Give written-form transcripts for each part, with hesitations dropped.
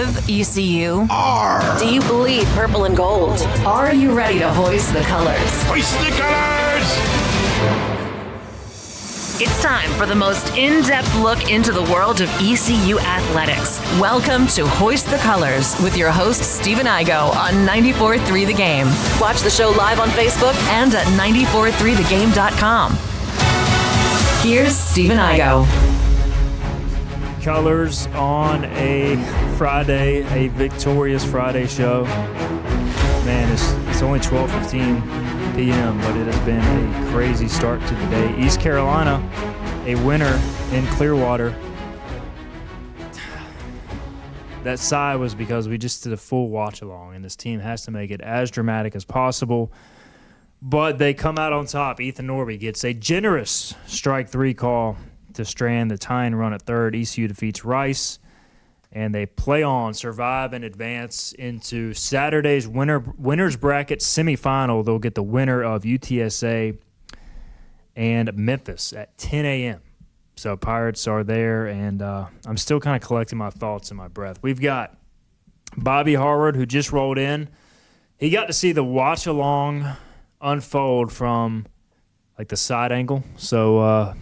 live, ECU? R. Do you bleed purple and gold? Are you ready to hoist the colors? Hoist the colors! It's time for the most in-depth look into the world of ECU athletics. Welcome to Hoist the Colors with your host, Stephen Igo on 94.3 The Game. Watch the show live on Facebook and at 943thegame.com. Here's Stephen Igo. Colors on a Friday, a victorious Friday show. Man, it's only 12:15 p.m., but it has been a crazy start to the day. East Carolina, a winner in Clearwater. That sigh was because we just did a full watch-along, and this team has to make it as dramatic as possible. But they come out on top. Ethan Norby gets a generous strike three call to strand the tying run at third. ECU defeats Rice, and they play on, survive, and advance into Saturday's winners bracket semifinal. They'll get the winner of UTSA and Memphis at 10 a.m. So Pirates are there, and I'm still kind of collecting my thoughts in my breath. We've got Bobby Harward, who just rolled in. He got to see the watch-along unfold from, like, the side angle. So,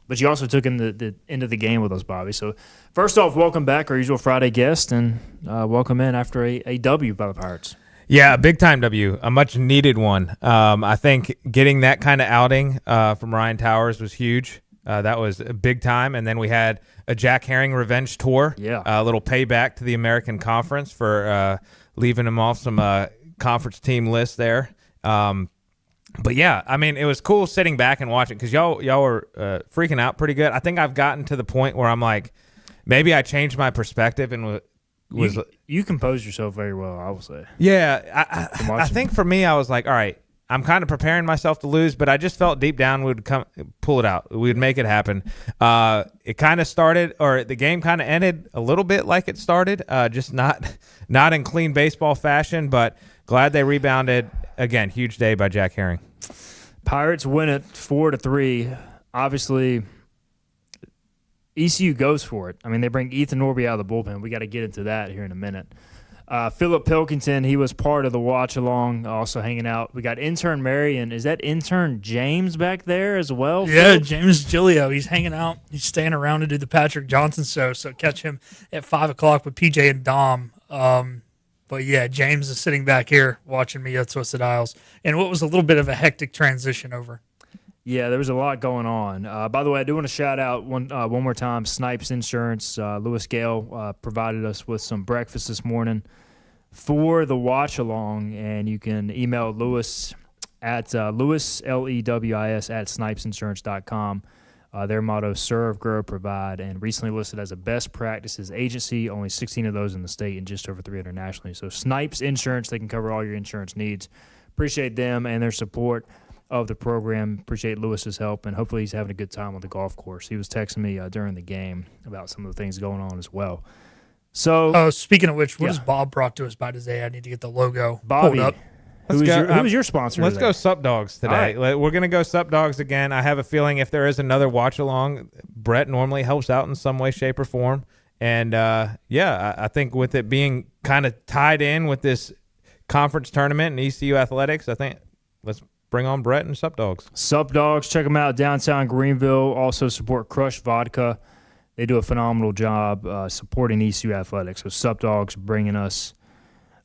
but you also took in the end of the game with us, Bobby. So, first off, welcome back, our usual Friday guest, and welcome in after a W by the Pirates. Yeah, a big-time W, a much-needed one. I think getting that kind of outing from Ryan Towers was huge. That was a big time. And then we had a Jack Herring revenge tour, a little payback to the American Conference for leaving him off some conference team lists there. But, yeah, I mean, it was cool sitting back and watching because y'all were freaking out pretty good. I think I've gotten to the point where I'm like, maybe I changed my perspective and was you composed yourself very well, I will say. Yeah, I think for me, I was like, all right, I'm kind of preparing myself to lose, but I just felt deep down we'd pull it out. We'd make it happen. It kind of started, or the game kind of ended a little bit like it started, just not in clean baseball fashion, but glad they rebounded. Again, huge day by Jack Herring. Pirates win it 4-3. Obviously, ECU goes for it. I mean, they bring Ethan Norby out of the bullpen. We got to get into that here in a minute. Philip Pilkington, he was part of the watch-along, also hanging out. We got intern Mary, and is that intern James back there as well? Yeah, Phillip? James Giglio. He's hanging out. He's staying around to do the Patrick Johnson show, so catch him at 5 o'clock with PJ and Dom. But, yeah, James is sitting back here watching me at Twisted Isles. And what was a little bit of a hectic transition over. Yeah, there was a lot going on. By the way, I do want to shout out one more time, Snipes Insurance. Lewis Gale provided us with some breakfast this morning for the watch-along, and you can email Lewis at Lewis, Lewis, at snipesinsurance.com. Their motto, serve, grow, provide, and recently listed as a best practices agency, only 16 of those in the state and just over 300 nationally. So Snipes Insurance, they can cover all your insurance needs. Appreciate them and their support of the program. Appreciate Lewis's help, and hopefully he's having a good time on the golf course. He was texting me during the game about some of the things going on as well. So, speaking of which, what has Bob brought to us by today? I need to get the logo Bobby, pulled up. Who was your sponsor Let's today? go Sup Dogs today. Right. We're going to go Sup Dogs again. I have a feeling if there is another watch-along, Brett normally helps out in some way, shape, or form. And, I think with it being kind of tied in with this conference tournament and ECU athletics, I think let's bring on Brett and Sup Dogs. Sup Dogs, check them out downtown Greenville. Also support Crush Vodka. They do a phenomenal job supporting ECU athletics. So Sup Dogs bringing us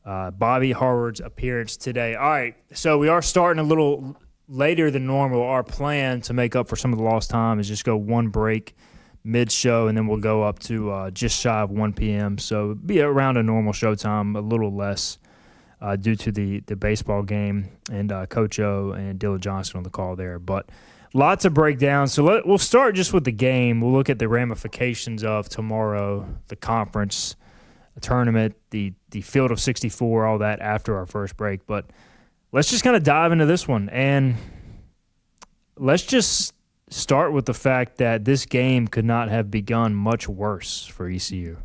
Bobby Harward's appearance today. All right, so we are starting a little later than normal. Our plan to make up for some of the lost time is just go one break mid-show, and then we'll go up to just shy of 1 p.m. So be around a normal show time, a little less due to the baseball game and Coach O and Dylan Johnson on the call there. But lots of breakdowns. So we'll start just with the game. We'll look at the ramifications of tomorrow, the conference, the tournament, the field of 64, all that after our first break. But let's just kind of dive into this one. And let's just start with the fact that this game could not have begun much worse for ECU.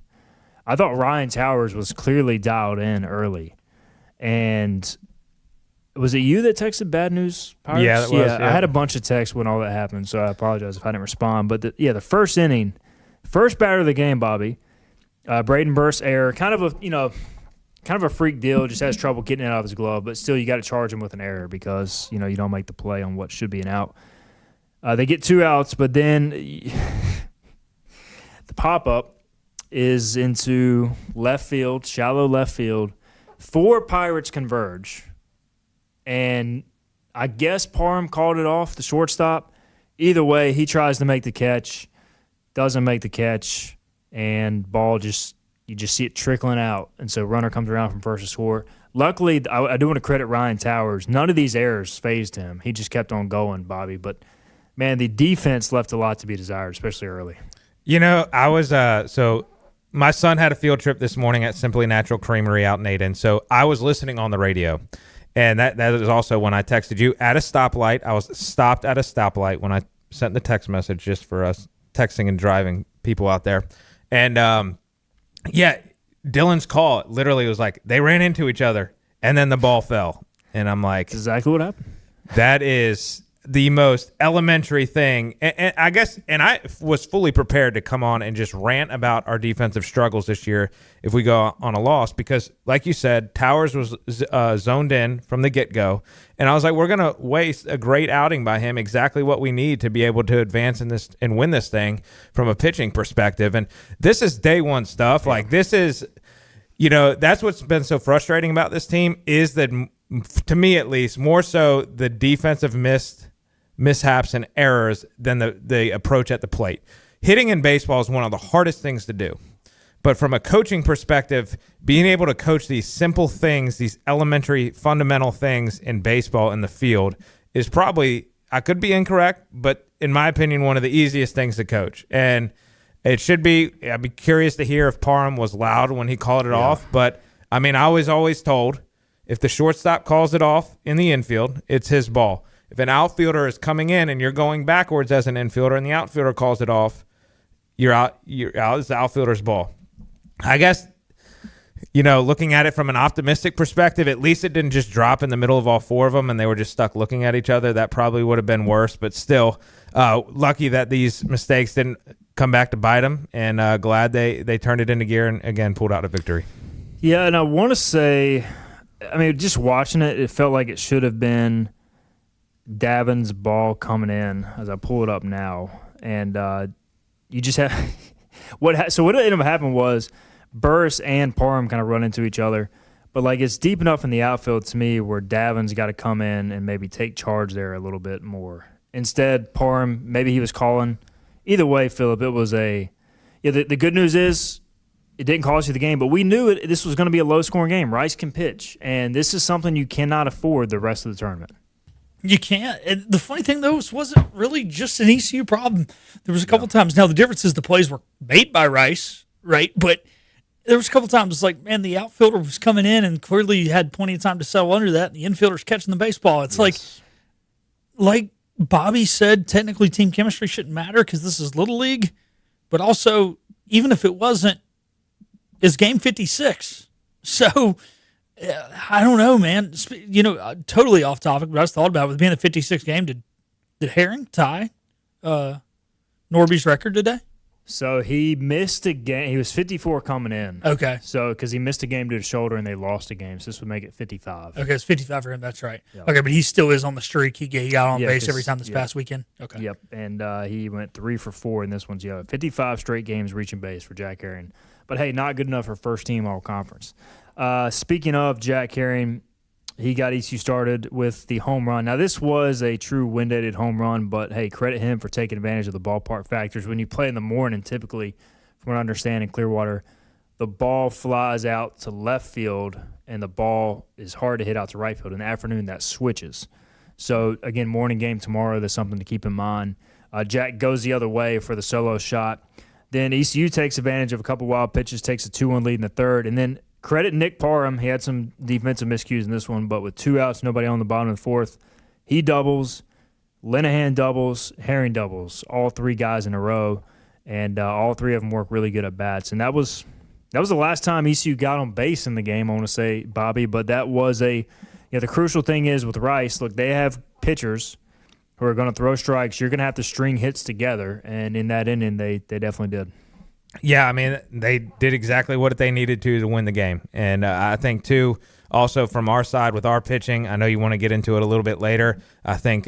I thought Ryan Towers was clearly dialed in early. And was it you that texted Bad News Pirates? Yeah, that was. Yeah. I had a bunch of texts when all that happened, so I apologize if I didn't respond. But the first inning, first batter of the game, Bobby, Braden Burst error, kind of a freak deal. Just has trouble getting it out of his glove, but still you got to charge him with an error because you don't make the play on what should be an out. They get 2 outs, but then the pop up is into left field, shallow left field. 4 Pirates converge, and I guess Parham called it off, the shortstop. Either way, he tries to make the catch, doesn't make the catch, and ball you just see it trickling out. And so runner comes around from first to score. Luckily, I do want to credit Ryan Towers. None of these errors fazed him. He just kept on going, Bobby. But, man, the defense left a lot to be desired, especially early. I was so my son had a field trip this morning at Simply Natural Creamery out in Aden. So I was listening on the radio. And that is also when I texted you at a stoplight. I was stopped at a stoplight when I sent the text message just for us texting and driving people out there. And, Dylan's call literally was like they ran into each other and then the ball fell. And I'm like. That's exactly what happened. That is the most elementary thing. And I guess, and I was fully prepared to come on and just rant about our defensive struggles this year if we go on a loss because, like you said, Towers was zoned in from the get-go. And I was like, we're going to waste a great outing by him, exactly what we need to be able to advance in this and win this thing from a pitching perspective. And this is day one stuff. Like this is, that's what's been so frustrating about this team is that, to me at least, more so the defensive mishaps and errors than the approach at the plate. Hitting in baseball is one of the hardest things to do. But from a coaching perspective, being able to coach these simple things, these elementary fundamental things in baseball in the field is probably, I could be incorrect, but in my opinion, one of the easiest things to coach. And it should be, I'd be curious to hear if Parham was loud when he called it off. But, I mean, I was always told if the shortstop calls it off in the infield, it's his ball. If an outfielder is coming in and you're going backwards as an infielder and the outfielder calls it off, you're out. It's the outfielder's ball. I guess, looking at it from an optimistic perspective, at least it didn't just drop in the middle of all 4 of them and they were just stuck looking at each other. That probably would have been worse, but still lucky that these mistakes didn't come back to bite them, and glad they turned it into gear and, again, pulled out a victory. Yeah, and I want to say, just watching it, it felt like it should have been Davin's ball coming in as I pull it up now. And you just have – what ended up happening was Burris and Parham kind of run into each other. But, it's deep enough in the outfield to me where Davin's got to come in and maybe take charge there a little bit more. Instead, Parham, maybe he was calling. Either way, Philip, it was the good news is it didn't cost you the game, but we knew this was going to be a low-scoring game. Rice can pitch, and this is something you cannot afford the rest of the tournament. You can't. And the funny thing, though, it wasn't really just an ECU problem. There was a couple times. Now, the difference is the plays were made by Rice, right? But there was a couple times it's like, man, the outfielder was coming in and clearly had plenty of time to settle under that, and the infielder's catching the baseball. It's like Bobby said, technically team chemistry shouldn't matter because this is Little League. But also, even if it wasn't, it's game 56. So I don't know, man. Totally off topic, but I just thought about it. With being a 56 game, did Herring tie Norby's record today? So he missed a game. He was 54 coming in. Okay. So because he missed a game due to shoulder and they lost a game, so this would make it 55. Okay, it's 55 for him. That's right. Yep. Okay, but he still is on the streak. He got on base every time this past weekend. Okay. Yep, and he went 3 for 4 in this one's 55 straight games reaching base for Jack Herring. But hey, not good enough for first team all conference. Speaking of Jack Herring, he got ECU started with the home run. Now, this was a true wind-aided home run, but, hey, credit him for taking advantage of the ballpark factors. When you play in the morning, typically, from what I understand in Clearwater, the ball flies out to left field, and the ball is hard to hit out to right field. In the afternoon, that switches. So, again, morning game tomorrow, there's something to keep in mind. Jack goes the other way for the solo shot. Then ECU takes advantage of a couple wild pitches, takes a 2-1 lead in the third, and then credit Nick Parham. He had some defensive miscues in this one, but with 2 outs, nobody on the bottom of the fourth, he doubles, Linehan doubles, Herring doubles, all 3 guys in a row, and all 3 of them work really good at bats. And that was the last time ECU got on base in the game, I want to say, Bobby, but that was the crucial thing is with Rice, look, they have pitchers who are going to throw strikes. You're going to have to string hits together, and in that inning, they definitely did. Yeah, I mean, they did exactly what they needed to win the game. And I think, too, also from our side with our pitching, I know you want to get into it a little bit later. I think,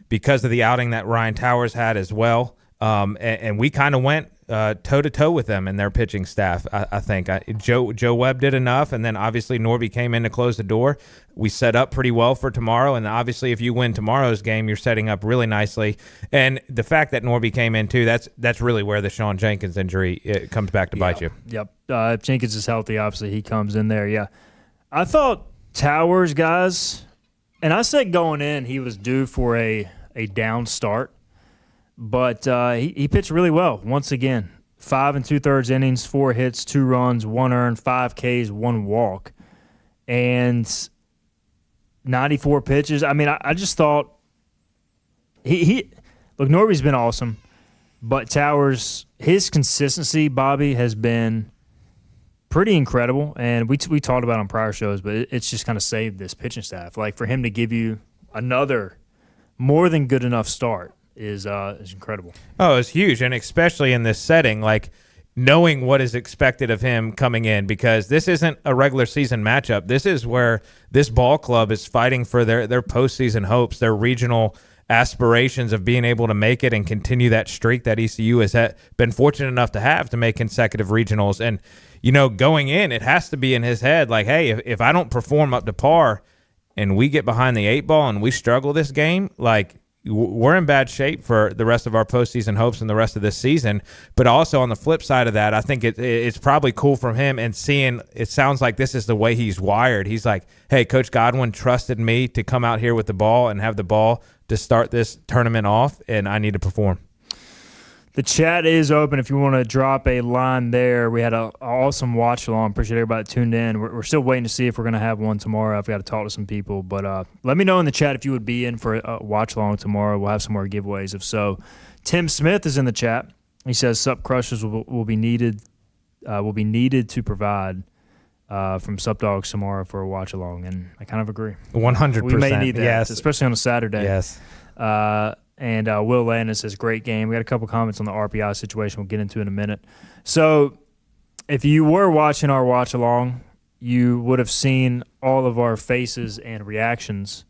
because of the outing that Ryan Towers had as well, and we kind of went toe-to-toe with them and their pitching staff, I think. Joe Webb did enough, and then obviously Norby came in to close the door. We set up pretty well for tomorrow, and obviously if you win tomorrow's game, you're setting up really nicely. And the fact that Norby came in too, that's really where the Sean Jenkins injury comes back to bite you. Yep. If Jenkins is healthy, obviously he comes in there, yeah. I thought Towers, guys, and I said going in he was due for a down start. But he pitched really well once again. 5 2/3 innings, 4 hits, 2 runs, 1 earned, 5 Ks, 1 walk, and 94 pitches. I mean, I just thought look, Norby's been awesome, but Towers, his consistency, Bobby, has been pretty incredible. And we talked about it on prior shows, but it's just kind of saved this pitching staff. Like for him to give you another more than good enough start is incredible. Oh, it's huge, and especially in this setting, like knowing what is expected of him coming in, because this isn't a regular season matchup. This is where this ball club is fighting for their postseason hopes, their regional aspirations of being able to make it and continue that streak that ECU has been fortunate enough to have to make consecutive regionals. And, going in, it has to be in his head like, hey, if I don't perform up to par and we get behind the 8 ball and we struggle this game, like, we're in bad shape for the rest of our postseason hopes and the rest of this season. But also on the flip side of that, I think it's probably cool from him and seeing it sounds like this is the way he's wired. He's like, hey, Coach Godwin trusted me to come out here with the ball and have the ball to start this tournament off, and I need to perform. The chat is open if you want to drop a line there. We had an awesome watch along. Appreciate everybody that tuned in. We're still waiting to see if we're going to have one tomorrow. I've got to talk to some people. But let me know in the chat if you would be in for a watch along tomorrow. We'll have some more giveaways if so. Tim Smith is in the chat. He says Sup Crushers will be needed to provide from Sup Dogs tomorrow for a watch along. And I kind of agree. 100%. We may need that, yes. especially on a Saturday. Yes. And Will Landis says, great game. We got a couple comments on the RPI situation we'll get into in a minute. So if you were watching our watch-along, you would have seen all of our faces and reactions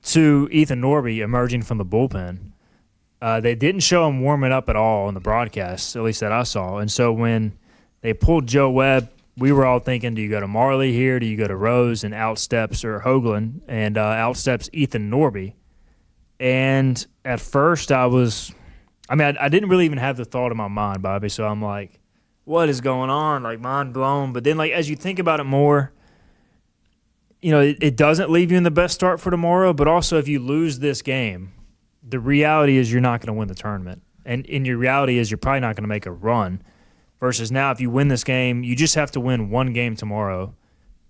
to Ethan Norby emerging from the bullpen. They didn't show him warming up at all in the broadcast, at least that I saw. And so when they pulled Joe Webb, we were all thinking, do you go to Marley here? Do you go to Rose? And out steps or Hoagland, and out steps Ethan Norby. And at first I didn't really even have the thought in my mind, Bobby. So I'm like, what is going on? Like, mind blown. But then, like, as you think about it more, it doesn't leave you in the best start for tomorrow. But also, if you lose this game, the reality is you're not going to win the tournament. And your reality is you're probably not going to make a run. Versus now, if you win this game, you just have to win one game tomorrow,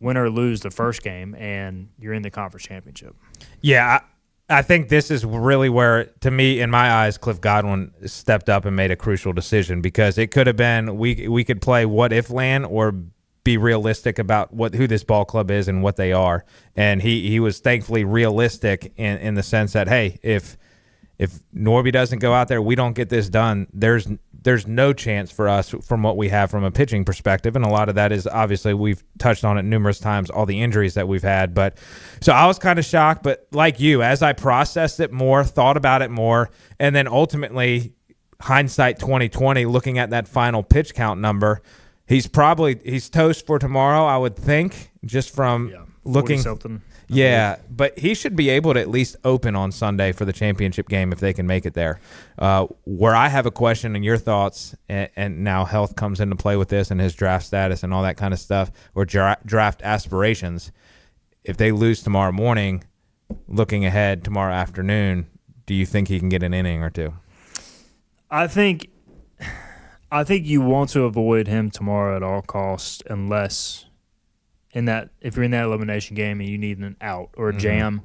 win or lose the first game, and you're in the conference championship. Yeah, I think this is really where, to me, in my eyes, Cliff Godwin stepped up and made a crucial decision, because it could have been we could play what if land or be realistic about who this ball club is and what they are. And he was thankfully realistic in the sense that, hey, if Norby doesn't go out there, we don't get this done, there's no chance for us from what we have from a pitching perspective. And a lot of that is, obviously, we've touched on it numerous times, all the injuries that we've had. But so I was kind of shocked, but like you, as I processed it more, thought about it more, and then ultimately, hindsight 2020, looking at that final pitch count number, he's toast for tomorrow, I would think, just from looking. Something. Yeah, but he should be able to at least open on Sunday for the championship game if they can make it there. Where I have a question and your thoughts, and now health comes into play with this and his draft status and all that kind of stuff, or draft aspirations. If they lose tomorrow morning, looking ahead tomorrow afternoon, do you think he can get an inning or two? I think you want to avoid him tomorrow at all costs, unless if you're in that elimination game and you need an out or a jam,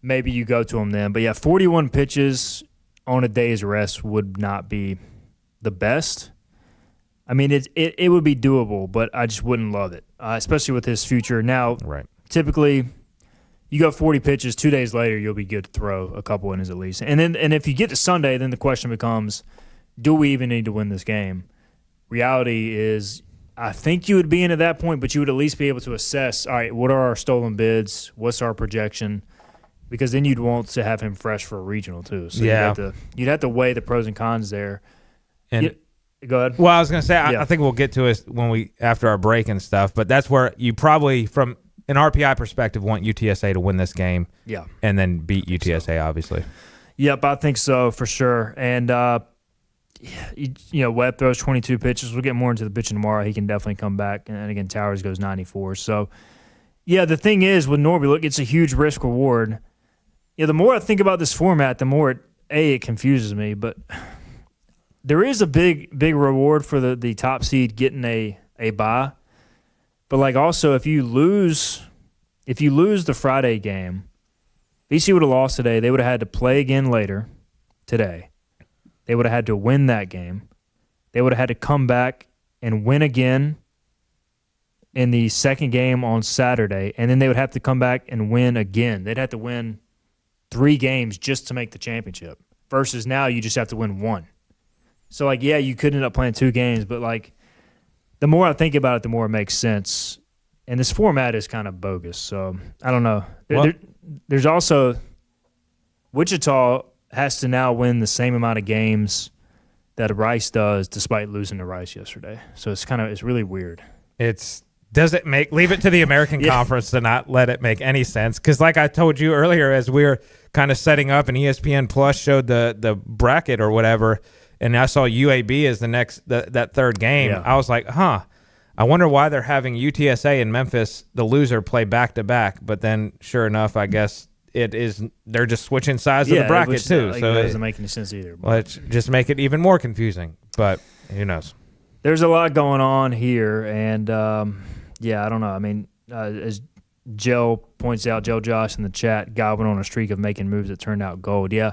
maybe you go to him then. But yeah, 41 pitches on a day's rest would not be the best. I mean, it would be doable, but I just wouldn't love it, especially with his future. Now, typically, you go 40 pitches, 2 days later, you'll be good to throw a couple innings at least. And if you get to Sunday, then the question becomes, do we even need to win this game? reality is I think you would be in at that point, but you would at least be able to assess, all right, what are our stolen bids? What's our projection? Because then you'd want to have him fresh for a regional too. So you'd have to weigh the pros and cons there. And go ahead. Well, I was going to say, I think we'll get to it after our break and stuff, but that's where you probably, from an RPI perspective, want UTSA to win this game. Yeah. And then beat UTSA, obviously. Yep, I think so for sure. And, Webb throws 22 pitches. We'll get more into the pitching tomorrow. He can definitely come back. And again, Towers goes 94. So, yeah, the thing is with Norby, look, it's a huge risk reward. Yeah, the more I think about this format, the more it confuses me. But there is a big reward for the top seed getting a bye. But like also, if you lose the Friday game, BC would have lost today. They would have had to play again later today. They would have had to win that game. They would have had to come back and win again in the second game on Saturday, and then they would have to come back and win again. They'd have to win 3 games just to make the championship, versus now you just have to win 1. So, like, yeah, you could end up playing 2 games, but, like, the more I think about it, the more it makes sense. And this format is kind of bogus, so I don't know. There's also Wichita has to now win the same amount of games that Rice does, despite losing to Rice yesterday. So it's really weird. Leave it to the American Conference to not let it make any sense. Because like I told you earlier, as we were kind of setting up, and ESPN Plus showed the bracket or whatever, and I saw UAB as that third game. Yeah. I was like, I wonder why they're having UTSA and Memphis, the loser, play back-to-back. But then, sure enough, I guess they're just switching sides of the bracket too. So it doesn't make any sense either. Let's just make it even more confusing. But who knows? There's a lot going on here, and I don't know. I mean, as Joe points out, Joe Josh in the chat, God went on a streak of making moves that turned out gold. Yeah,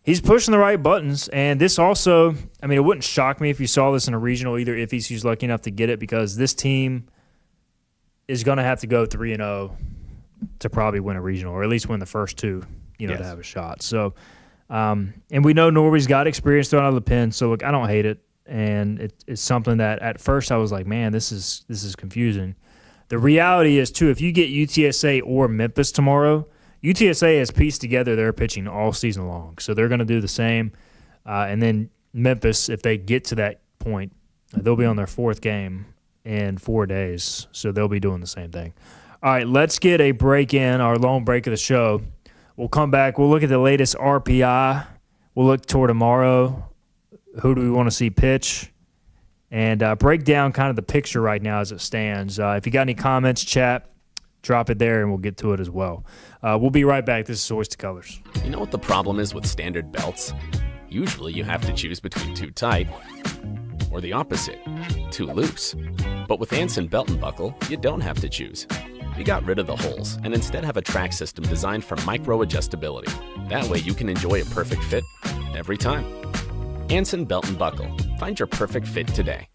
he's pushing the right buttons, and this also, I mean, it wouldn't shock me if you saw this in a regional either, if ECU's lucky enough to get it, because this team is going to have to go 3-0 to probably win a regional, or at least win the first 2, to have a shot. So, and we know Norby's got experience throwing out of the pen, so look, I don't hate it, and it's something that at first I was like, man, this is confusing. The reality is, too, if you get UTSA or Memphis tomorrow, UTSA has pieced together their pitching all season long, so they're going to do the same. And then Memphis, if they get to that point, they'll be on their 4th game in 4 days, so they'll be doing the same thing. All right, let's get a break in, our lone break of the show. We'll come back. We'll look at the latest RPI. We'll look toward tomorrow. Who do we want to see pitch? And break down kind of the picture right now as it stands. If you got any comments, chat, drop it there, and we'll get to it as well. We'll be right back. This is Hoist the Colors. You know what the problem is with standard belts? Usually you have to choose between too tight or the opposite, too loose. But with Anson Belt and Buckle, you don't have to choose. We got rid of the holes and instead have a track system designed for micro-adjustability. That way you can enjoy a perfect fit every time. Anson Belt and Buckle. Find your perfect fit today.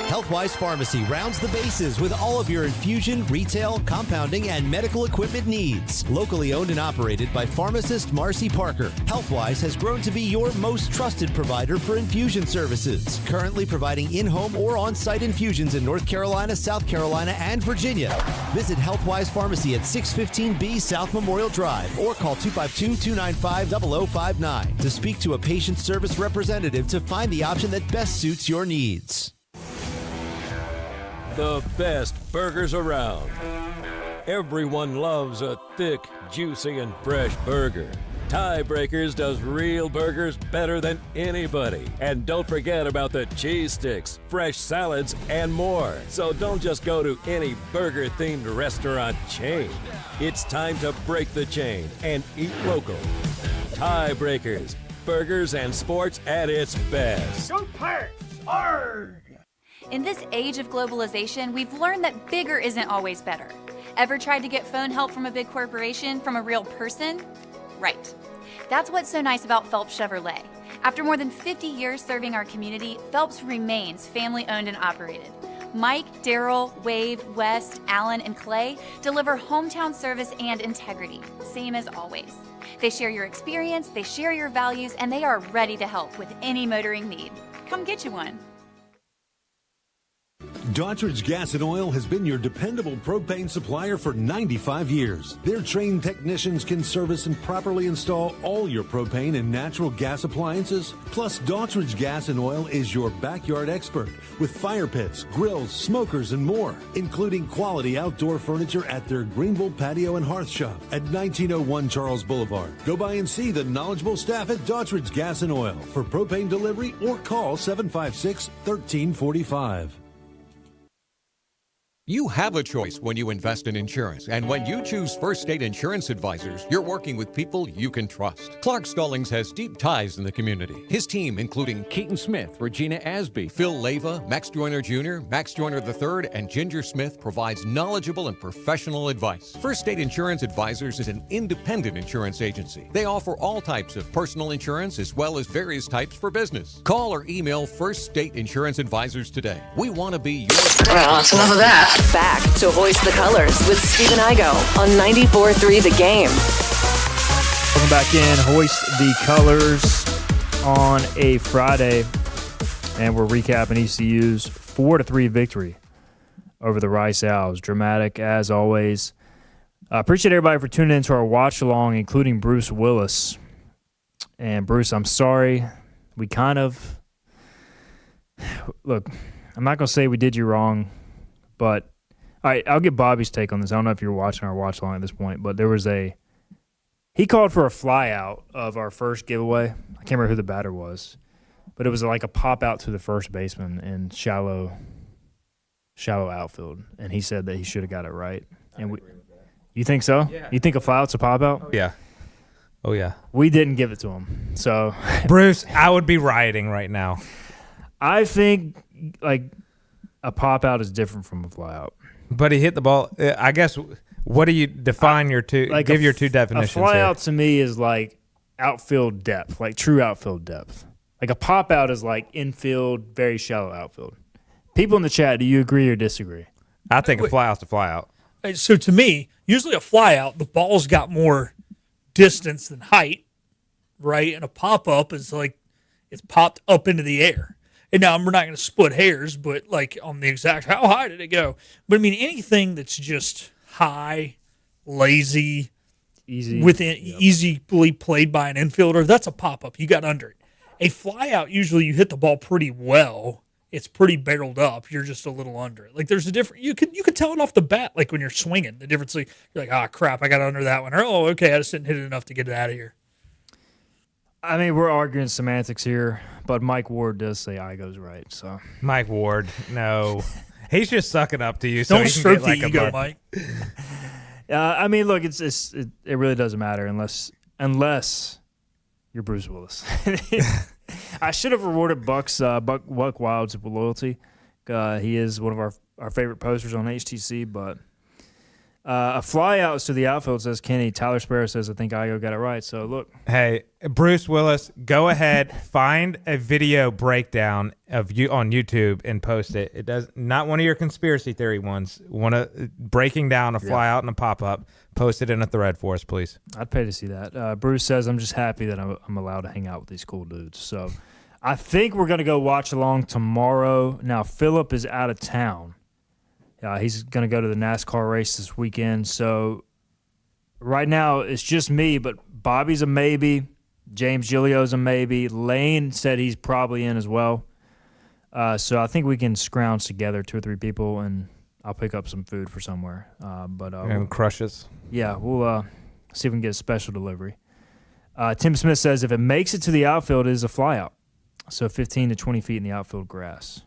Healthwise Pharmacy rounds the bases with all of your infusion, retail, compounding, and medical equipment needs. Locally owned and operated by pharmacist Marcy Parker, Healthwise has grown to be your most trusted provider for infusion services. Currently providing in-home or on-site infusions in North Carolina, South Carolina, and Virginia. Visit Healthwise Pharmacy at 615B South Memorial Drive or call 252-295-0059 to speak to a patient service representative to find the option that best suits your needs. The best burgers around. Everyone loves a thick, juicy, and fresh burger. Tiebreakers does real burgers better than anybody. And don't forget about the cheese sticks, fresh salads, and more. So don't just go to any burger-themed restaurant chain. It's time to break the chain and eat local. Tiebreakers, burgers and sports at its best. Go Pirates! Arrgh! In this age of globalization, we've learned that bigger isn't always better. Ever tried to get phone help from a big corporation from a real person? Right. That's what's so nice about Phelps Chevrolet. After more than 50 years serving our community, Phelps remains family-owned and operated. Mike, Daryl, Wave, West, Alan, and Clay deliver hometown service and integrity, same as always. They share your experience, they share your values, and they are ready to help with any motoring need. Come get you one. Daughtridge Gas and Oil has been your dependable propane supplier for 95 years. Their trained technicians can service and properly install all your propane and natural gas appliances. Plus, Daughtridge Gas and Oil is your backyard expert with fire pits, grills, smokers, and more, including quality outdoor furniture at their Greenville Patio and Hearth Shop at 1901 Charles Boulevard. Go by and see the knowledgeable staff at Daughtridge Gas and Oil for propane delivery or call 756-1345. You have a choice when you invest in insurance, and when you choose First State Insurance Advisors, you're working with people you can trust. Clark Stallings has deep ties in the community. His team, including Keaton Smith, Regina Asby, Phil Leva, Max Joyner Jr., Max Joyner III, and Ginger Smith, provides knowledgeable and professional advice. First State Insurance Advisors is an independent insurance agency. They offer all types of personal insurance as well as various types for business. Call or email First State Insurance Advisors today. We want to be your... Well, that's enough of that. Back to Hoist the Colors with Steve and Igo on 94.3 The Game. Welcome back in. Hoist the Colors on a Friday. And we're recapping ECU's 4-3 victory over the Rice Owls. Dramatic, as always. Appreciate everybody for tuning in to our watch-along, including Bruce Willis. And, Bruce, I'm sorry. We kind of... Look, I'm not going to say we did you wrong, but... All right, I'll get Bobby's take on this. I don't know if you're watching our watch along at this point, but there was he called for a fly out of our first giveaway. I can't remember who the batter was, but it was like a pop out to the first baseman in shallow outfield, and he said that he should have got it right. And you think so? Yeah. You think a fly out's a pop out? Oh yeah. We didn't give it to him, so Bruce, I would be rioting right now. I think like a pop out is different from a fly out. But he hit the ball. I guess. What do you define your two? Like give your two definitions. A fly here. out to me is like outfield depth, like true outfield depth. Like a pop out is like infield, very shallow outfield. People in the chat, do you agree or disagree? I think a fly out's a fly out. So to me, usually a fly out, the ball's got more distance than height, right? And a pop up is like it's popped up into the air. And now we're not going to split hairs, but like on the exact, how high did it go? But I mean, anything that's just high, lazy, easily played by an infielder, that's a pop-up. You got under it. A fly-out, usually you hit the ball pretty well. It's pretty barreled up. You're just a little under it. Like there's a different, you could tell it off the bat, like when you're swinging. The difference, like, you're like, crap, I got under that one. Or, oh, okay, I just didn't hit it enough to get it out of here. I mean, we're arguing semantics here, but Mike Ward does say Igo's right. So Mike Ward, no, he's just sucking up to you. Don't so stroke he can the get ego, like Mike. I mean, look, it really doesn't matter unless you're Bruce Willis. I should have rewarded Buck Wilds with loyalty. He is one of our favorite posters on HTC, but. A fly out to the outfield, says Kenny. Tyler Sparrow says, I think Igo got it right. So, look. Hey, Bruce Willis, go ahead, find a video breakdown of you on YouTube and post it. It does not one of your conspiracy theory ones. Breaking down a fly out and a pop-up. Post it in a thread for us, please. I'd pay to see that. Bruce says, I'm just happy that I'm allowed to hang out with these cool dudes. So, I think we're going to go watch along tomorrow. Now, Philip is out of town. He's going to go to the NASCAR race this weekend. So right now it's just me, but Bobby's a maybe. James Giglio's a maybe. Lane said he's probably in as well. So I think we can scrounge together 2 or 3 people, and I'll pick up some food for somewhere. And crushes. Yeah, we'll see if we can get a special delivery. Tim Smith says if it makes it to the outfield, it is a fly out. So 15 to 20 feet in the outfield grass.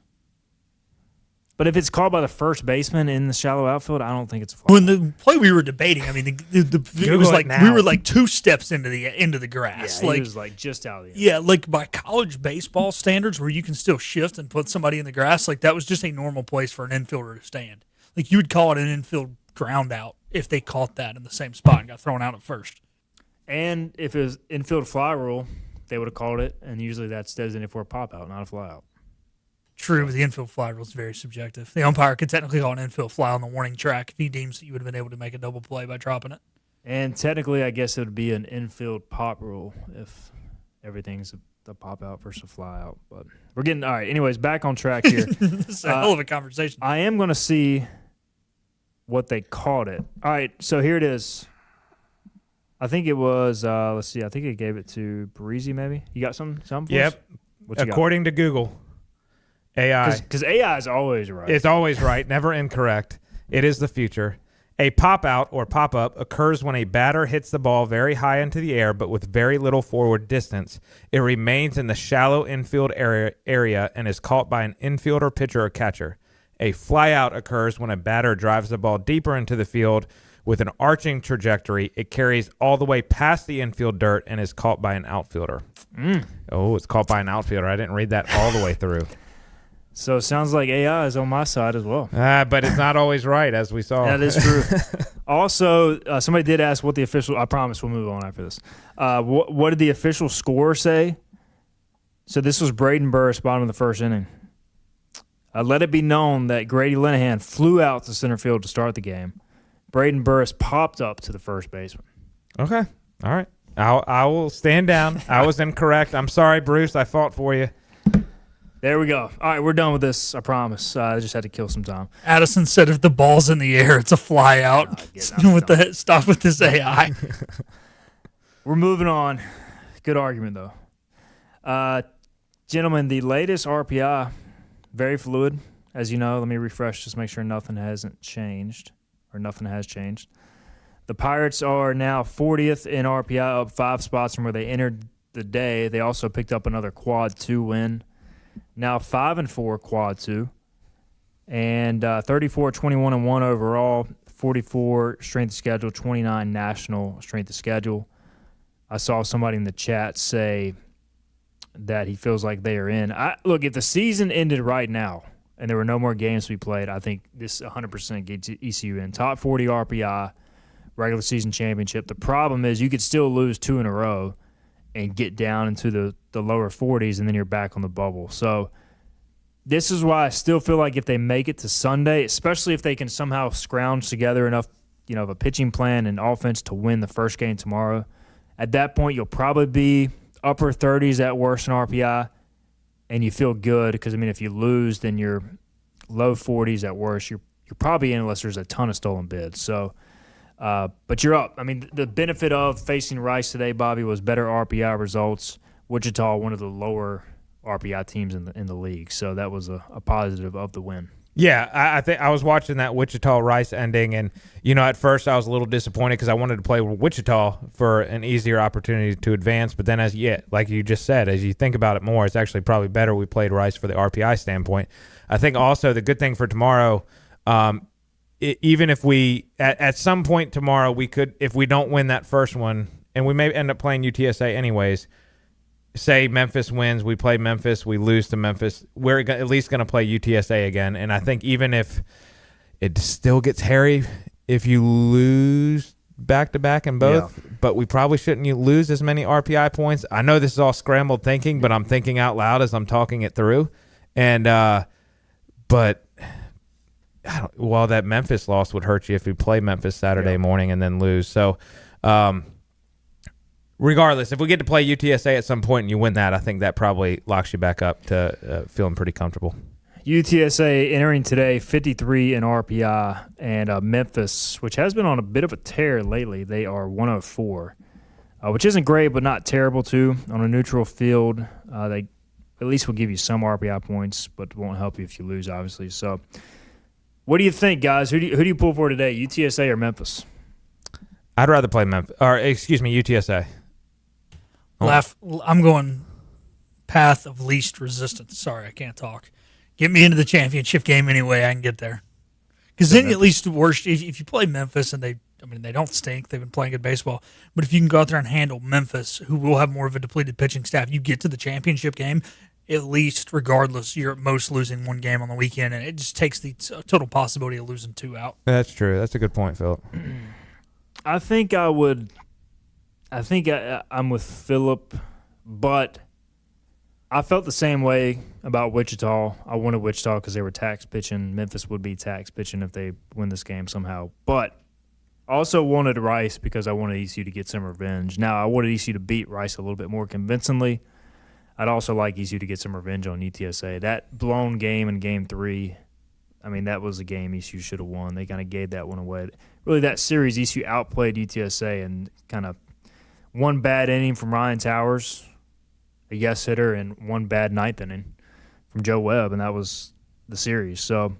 But if it's called by the first baseman in the shallow outfield, I don't think it's a fly. When the play we were debating, I mean, it was like we were like 2 steps into the grass. Yeah, he was like just out of the Yeah, like by college baseball standards, where you can still shift and put somebody in the grass, like that was just a normal place for an infielder to stand. Like you would call it an infield ground out if they caught that in the same spot and got thrown out at first. And if it was infield fly rule, they would have called it, and usually that's designated for a pop out, not a fly out. True, but the infield fly rule is very subjective. The umpire could technically call an infield fly on the warning track if he deems that you would have been able to make a double play by dropping it. And technically, I guess it would be an infield pop rule if everything's a pop out versus a fly out. But we're getting all right. Anyways, back on track here. It's a hell of a conversation. I am going to see what they called it. All right, so here it is. I think it was. Let's see. I think it gave it to Parisi. Maybe you got some. Yep. According to Google. AI. Because AI is always right. It's always right, never incorrect. It is the future. A pop-out or pop-up occurs when a batter hits the ball very high into the air but with very little forward distance. It remains in the shallow infield area and is caught by an infielder, pitcher, or catcher. A fly-out occurs when a batter drives the ball deeper into the field with an arching trajectory. It carries all the way past the infield dirt and is caught by an outfielder. Oh, it's caught by an outfielder. I didn't read that all the way through. So it sounds like AI is on my side as well. But it's not always right, as we saw. That is true. Also, somebody did ask what the official – I promise we'll move on after this. What did the official score say? So this was Braden Burris, bottom of the first inning. Let it be known that Grady Linehan flew out to center field to start the game. Braden Burris popped up to the first baseman. Okay. All right. I will stand down. I was incorrect. I'm sorry, Bruce. I fought for you. There we go. All right, we're done with this, I promise. I just had to kill some time. Addison said if the ball's in the air, it's a fly out. Stop with this AI. We're moving on. Good argument, though. Gentlemen, the latest RPI, very fluid. As you know, let me refresh, just make sure nothing hasn't changed, or nothing has changed. The Pirates are now 40th in RPI, up 5 spots from where they entered the day. They also picked up another quad 2 win. Now 5-4 quad 2, and 34-21-1 overall, 44 strength of schedule, 29 national strength of schedule. I saw somebody in the chat say that he feels like they are in. Look, if the season ended right now and there were no more games to be played, I think this 100% gets ECU in. Top 40 RPI, regular season championship. The problem is you could still lose 2 in a row and get down into the lower 40s, and then you're back on the bubble. So this is why I still feel like if they make it to Sunday, especially if they can somehow scrounge together enough, of a pitching plan and offense to win the first game tomorrow, at that point you'll probably be upper 30s at worst in RPI, and you feel good because, if you lose, then you're low 40s at worst. You're probably in unless there's a ton of stolen bids. So but you're up. The benefit of facing Rice today, Bobby, was better RPI results. Wichita, one of the lower RPI teams in the league, so that was a positive of the win. Yeah, I think I was watching that Wichita Rice ending, and at first I was a little disappointed because I wanted to play Wichita for an easier opportunity to advance. But then, like you just said, as you think about it more, it's actually probably better we played Rice for the RPI standpoint. I think also the good thing for tomorrow. Even if we at some point tomorrow we could, if we don't win that first one, and we may end up playing UTSA anyways, say Memphis wins, we play Memphis, we lose to Memphis, we're at least going to play UTSA again. And I think even if it still gets hairy if you lose back-to-back in both, but we probably shouldn't lose as many RPI points. I know this is all scrambled thinking, but I'm thinking out loud as I'm talking it through. And but well, that Memphis loss would hurt you if you play Memphis Saturday morning and then lose. So, regardless, if we get to play UTSA at some point and you win that, I think that probably locks you back up to feeling pretty comfortable. UTSA entering today 53 in RPI, and Memphis, which has been on a bit of a tear lately, they are 104, which isn't great but not terrible too. On a neutral field, they at least will give you some RPI points, but won't help you if you lose, obviously. So, what do you think, guys? Who do you pull for today, UTSA or Memphis? I'd rather play UTSA. I'm going path of least resistance. Sorry, I can't talk. Get me into the championship game anyway. I can get there. Because then at least the worst, if you play Memphis and they don't stink. They've been playing good baseball. But if you can go out there and handle Memphis, who will have more of a depleted pitching staff, you get to the championship game, at least regardless, you're at most losing one game on the weekend, and it just takes the total possibility of losing 2 out. That's true. That's a good point, Philip. I think I'm with Philip, but I felt the same way about Wichita. I wanted Wichita because they were tax pitching. Memphis would be tax pitching if they win this game somehow. But I also wanted Rice because I wanted ECU to get some revenge. Now, I wanted ECU to beat Rice a little bit more convincingly. I'd also like ECU to get some revenge on UTSA. That blown game in Game 3, I mean, that was a game ECU should have won. They kind of gave that one away. Really, that series, ECU outplayed UTSA and kind of one bad inning from Ryan Towers, a yes hitter, and one bad ninth inning from Joe Webb, and that was the series. So,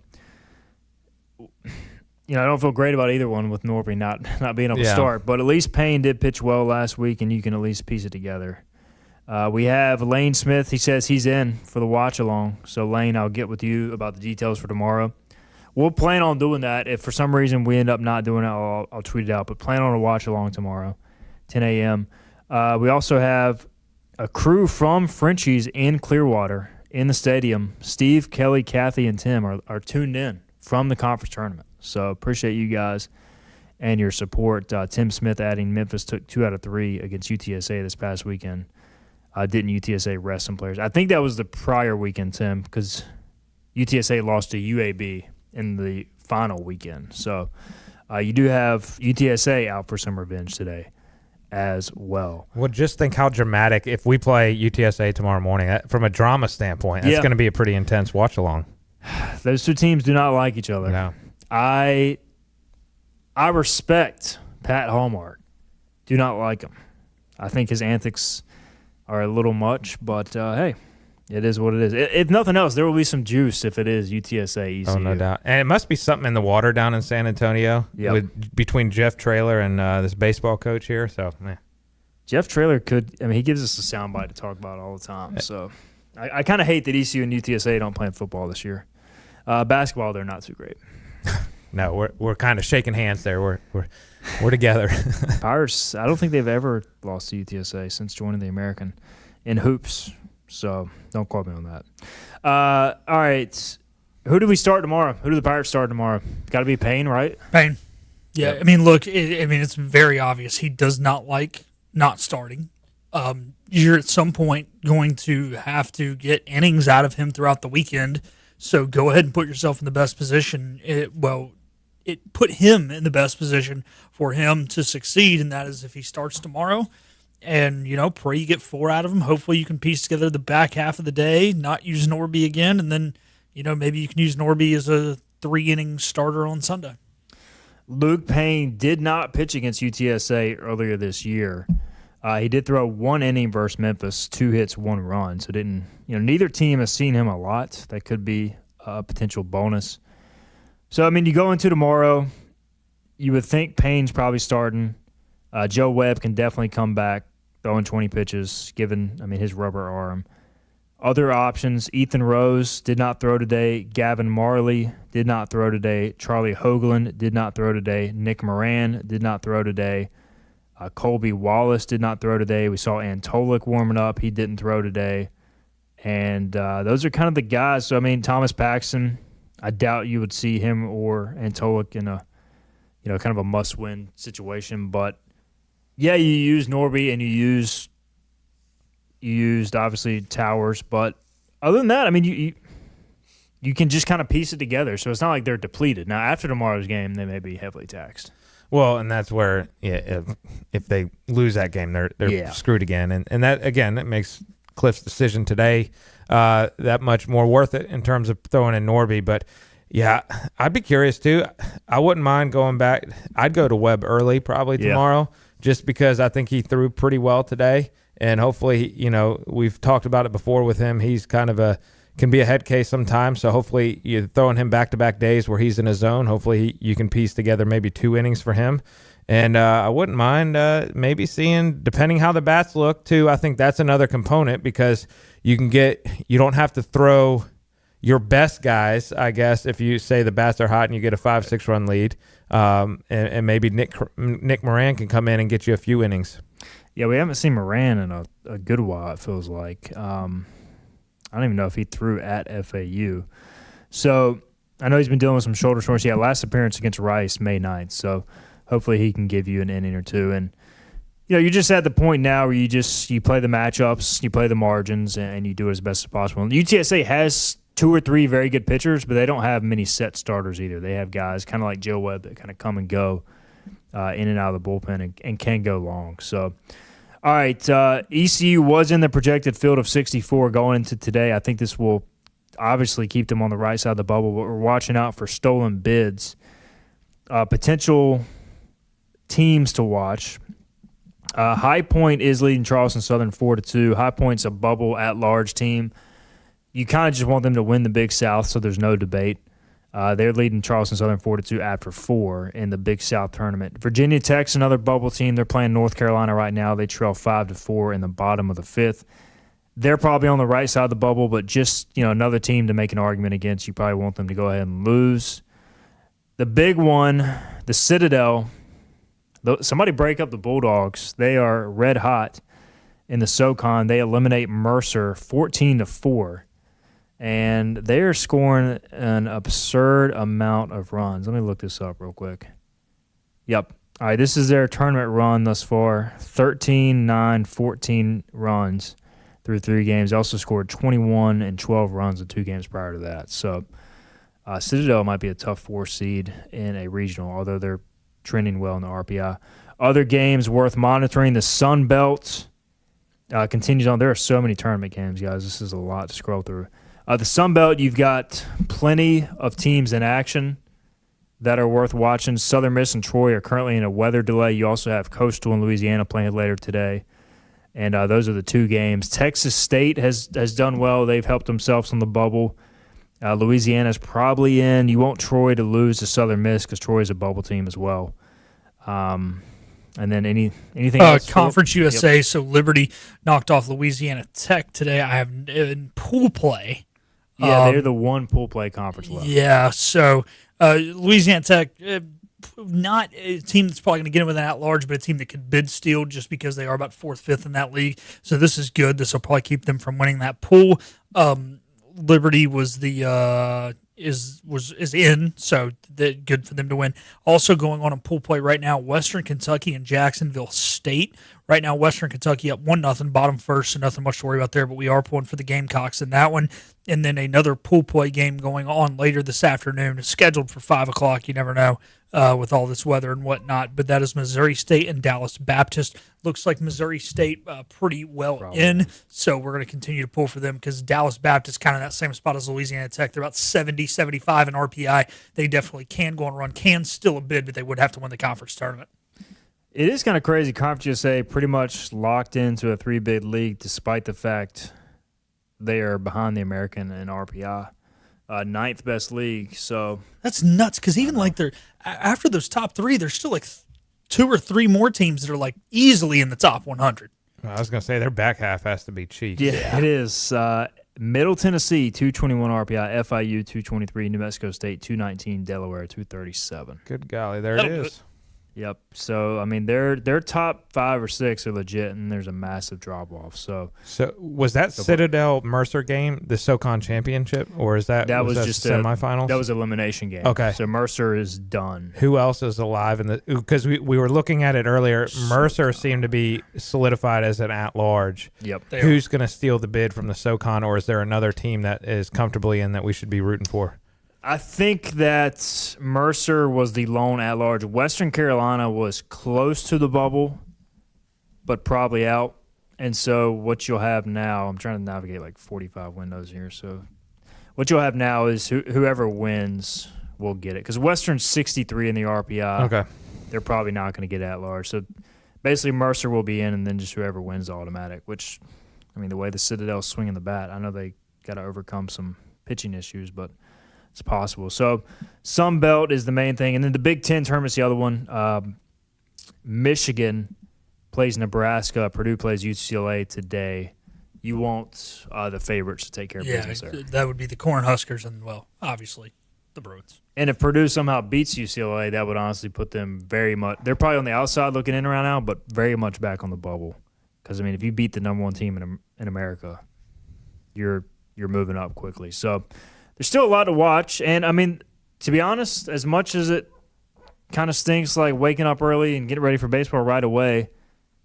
I don't feel great about either one with Norby not being able to start. But at least Payne did pitch well last week, and you can at least piece it together. We have Lane Smith. He says he's in for the watch-along. So, Lane, I'll get with you about the details for tomorrow. We'll plan on doing that. If for some reason we end up not doing it, I'll tweet it out. But plan on a watch-along tomorrow, 10 a.m. We also have a crew from Frenchie's in Clearwater in the stadium. Steve, Kelly, Kathy, and Tim are tuned in from the conference tournament. So appreciate you guys and your support. Tim Smith adding Memphis took 2 out of 3 against UTSA this past weekend. Didn't UTSA rest some players? I think that was the prior weekend, Tim, because UTSA lost to UAB in the final weekend. So you do have UTSA out for some revenge today as well. Well, just think how dramatic if we play UTSA tomorrow morning. From a drama standpoint, that's going to be a pretty intense watch-along. Those two teams do not like each other. No. I respect Pat Hallmark. Do not like him. I think his antics are a little much, but hey, it is what it is. If nothing else, there will be some juice if it is UTSA ECU. Oh, no doubt. And it must be something in the water down in San Antonio between Jeff Traylor and this baseball coach here. So, man. Jeff Traylor he gives us a soundbite to talk about all the time. So I kind of hate that ECU and UTSA don't play football this year. Basketball, they're not too great. No, we're kind of shaking hands there. We're together. Pirates, I don't think they've ever lost to UTSA since joining the American in hoops. So don't quote me on that. All right. Who do we start tomorrow? Who do the Pirates start tomorrow? Got to be Payne, right? Payne. Yeah. Yep. I mean, look, it's very obvious. He does not like not starting. You're at some point going to have to get innings out of him throughout the weekend. So go ahead and put yourself in the best position. It put him in the best position for him to succeed, and that is if he starts tomorrow. And, pray you get 4 out of him. Hopefully you can piece together the back half of the day, not use Norby again, and then, maybe you can use Norby as a 3-inning starter on Sunday. Luke Payne did not pitch against UTSA earlier this year. He did throw 1 inning versus Memphis, 2 hits, 1 run. So neither team has seen him a lot. That could be a potential bonus. So, you go into tomorrow, you would think Payne's probably starting. Joe Webb can definitely come back, throwing 20 pitches, given, his rubber arm. Other options, Ethan Rose did not throw today. Gavin Marley did not throw today. Charlie Hoagland did not throw today. Nick Moran did not throw today. Colby Wallace did not throw today. We saw Antolik warming up. He didn't throw today. And those are kind of the guys. So, Thomas Paxton, I doubt you would see him or Antolik in a, kind of a must-win situation. But, yeah, you used Norby and you used obviously Towers. But other than that, you can just kind of piece it together. So it's not like they're depleted. Now, after tomorrow's game, they may be heavily taxed. Well, and that's where, if they lose that game, they're screwed again. And that, again, that makes Cliff's decision today that much more worth it in terms of throwing in Norby. But, yeah, I'd be curious, too. I wouldn't mind going back. I'd go to Webb early probably tomorrow just because I think he threw pretty well today. And hopefully, we've talked about it before with him. He's kind of can be a head case sometimes. So hopefully you're throwing him back-to-back days where he's in his zone. Hopefully you can piece together maybe 2 innings for him. And I wouldn't mind maybe seeing, depending how the bats look, too, I think that's another component because you don't have to throw your best guys, I guess, if you say the bats are hot and you get a 5-6 run lead. And maybe Nick Moran can come in and get you a few innings. Yeah, we haven't seen Moran in a good while, it feels like. I don't even know if he threw at FAU. So I know he's been dealing with some shoulder soreness. Yeah, last appearance against Rice, May 9th. So hopefully he can give you an inning or two. And you're just at the point now where you play the matchups, you play the margins, and you do it as best as possible. UTSA has 2 or 3 very good pitchers, but they don't have many set starters either. They have guys kind of like Joe Webb that kind of come and go in and out of the bullpen and can go long. So, all right, ECU was in the projected field of 64 going into today. I think this will obviously keep them on the right side of the bubble, but we're watching out for stolen bids. Potential teams to watch. High Point is leading Charleston Southern 4-2. High Point's a bubble at-large team. You kind of just want them to win the Big South, so there's no debate. They're leading Charleston Southern 4-2 after 4 in the Big South tournament. Virginia Tech's another bubble team. They're playing North Carolina right now. They trail 5-4 in the bottom of the 5th. They're probably on the right side of the bubble, but just another team to make an argument against. You probably want them to go ahead and lose. The big one, the Citadel. Somebody break up the Bulldogs. They are red hot in the SoCon. They eliminate Mercer 14-4, and they are scoring an absurd amount of runs. Let me look this up real quick. Yep. All right, this is their tournament run thus far. 13, 9, 14 runs through 3 games. They also scored 21 and 12 runs in 2 games prior to that. So Citadel might be a tough 4 seed in a regional, although they're trending well in the RPI. Other games worth monitoring. The Sun Belt continues on. There are so many tournament games, guys. This is a lot to scroll through. The Sun Belt, you've got plenty of teams in action that are worth watching. Southern Miss and Troy are currently in a weather delay. You also have Coastal and Louisiana playing later today. And those are the 2 games. Texas State has done well. They've helped themselves on the bubble. Louisiana's probably in. You want Troy to lose to Southern Miss because Troy is a bubble team as well. And then anything else? Conference USA, yep. So Liberty knocked off Louisiana Tech today. I have in pool play. Yeah, they're the one pool play conference left. Yeah, so Louisiana Tech, not a team that's probably going to get in with an at-large, but a team that could bid steal just because they are about 4th, 5th in that league. So this is good. This will probably keep them from winning that pool. Liberty was the is in, so good for them to win. Also going on in pool play right now, Western Kentucky and Jacksonville State. Right now, Western Kentucky up 1-0, bottom first, so nothing much to worry about there, but we are pulling for the Gamecocks in that one. And then another pool play game going on later this afternoon. It's scheduled for 5 o'clock. You never know with all this weather and whatnot. But that is Missouri State and Dallas Baptist. Looks like Missouri State pretty well probably in, so we're going to continue to pull for them because Dallas Baptist kind of that same spot as Louisiana Tech. They're about 70, 75 in RPI. They definitely can go on a run, can still a bid, but they would have to win the conference tournament. It is kind of crazy. Conference USA pretty much locked into a 3-bid league despite the fact they are behind the American in RPI. 9th best league. So that's nuts because even like they're after those top 3, there's still like 2 or 3 more teams that are like easily in the top 100. I was going to say their back half has to be cheap. Yeah, it is. Middle Tennessee, 221 RPI, FIU, 223, New Mexico State, 219, Delaware, 237. Good golly, there it is. Yep. So I mean, their top 5 or 6 are legit, and there's a massive drop off. So was that Citadel Mercer game the SoCon championship, or is that was just semifinals? That was elimination game. Okay. So Mercer is done. Who else is alive in the? Because we were looking at it earlier. Mercer seemed to be solidified as an at-large. Yep. Who's going to steal the bid from the SoCon, or is there another team that is comfortably in that we should be rooting for? I think that Mercer was the lone at-large. Western Carolina was close to the bubble, but probably out. And so what you'll have now, I'm trying to navigate like 45 windows here. So what you'll have now is whoever wins will get it. Because Western's 63 in the RPI. Okay. They're probably not going to get at-large. So basically Mercer will be in, and then just whoever wins automatic, which, I mean, the way the Citadel's swinging the bat, I know they got to overcome some pitching issues, but it's possible. So Sun Belt is the main thing. And then the Big Ten tournament's the other one. Michigan plays Nebraska. Purdue plays UCLA today. You want the favorites to take care of business there. That would be the Cornhuskers and, well, obviously the Bruins. And if Purdue somehow beats UCLA, that would honestly put them very much – they're probably on the outside looking in right now, but very much back on the bubble. Because, I mean, if you beat the number 1 team in America, you're moving up quickly. So – there's still a lot to watch, and, I mean, to be honest, as much as it kind of stinks like waking up early and getting ready for baseball right away,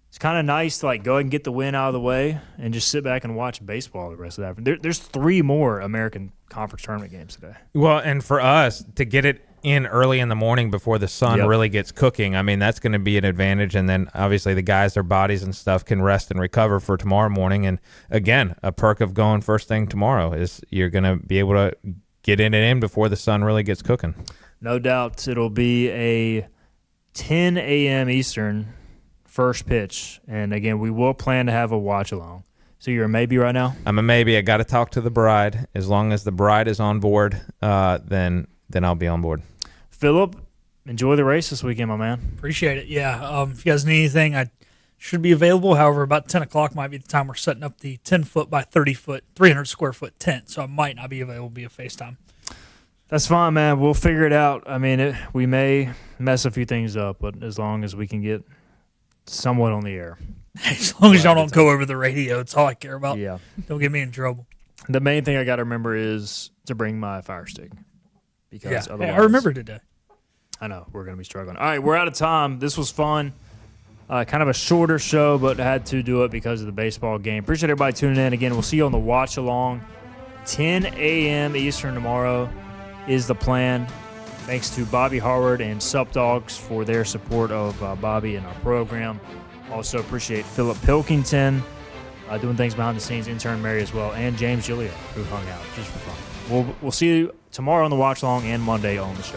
it's kind of nice to like go ahead and get the win out of the way and just sit back and watch baseball the rest of that. There's 3 more American Conference Tournament games today. Well, and for us to get it in early in the morning before the sun really gets cooking, I mean, that's going to be an advantage. And then obviously the guys, their bodies and stuff can rest and recover for tomorrow morning. And again, a perk of going first thing tomorrow is you're going to be able to get in before the sun really gets cooking. No doubt it'll be a 10 a.m. Eastern first pitch. And again, we will plan to have a watch along. So you're a maybe right now? I'm a maybe. I got to talk to the bride. As long as the bride is on board, then I'll be on board. Philip, enjoy the race this weekend, my man. Appreciate it. Yeah. If you guys need anything, I should be available. However, about 10 o'clock might be the time we're setting up the 10-foot by 30-foot, 300-square-foot tent. So I might not be available via FaceTime. That's fine, man. We'll figure it out. I mean, we may mess a few things up, but as long as we can get somewhat on the air. As long as y'all don't go over the radio, it's all I care about. Yeah. Don't get me in trouble. The main thing I got to remember is to bring my Fire Stick. Because otherwise, I remember today. I know. We're going to be struggling. All right, we're out of time. This was fun. Kind of a shorter show, but had to do it because of the baseball game. Appreciate everybody tuning in. Again, we'll see you on the watch along. 10 a.m. Eastern tomorrow is the plan. Thanks to Bobby Harward and Sup Dogs for their support of Bobby and our program. Also appreciate Philip Pilkington doing things behind the scenes, intern Mary as well, and James Gilliam, who hung out just for fun. We'll see you tomorrow on the watch along and Monday on the show.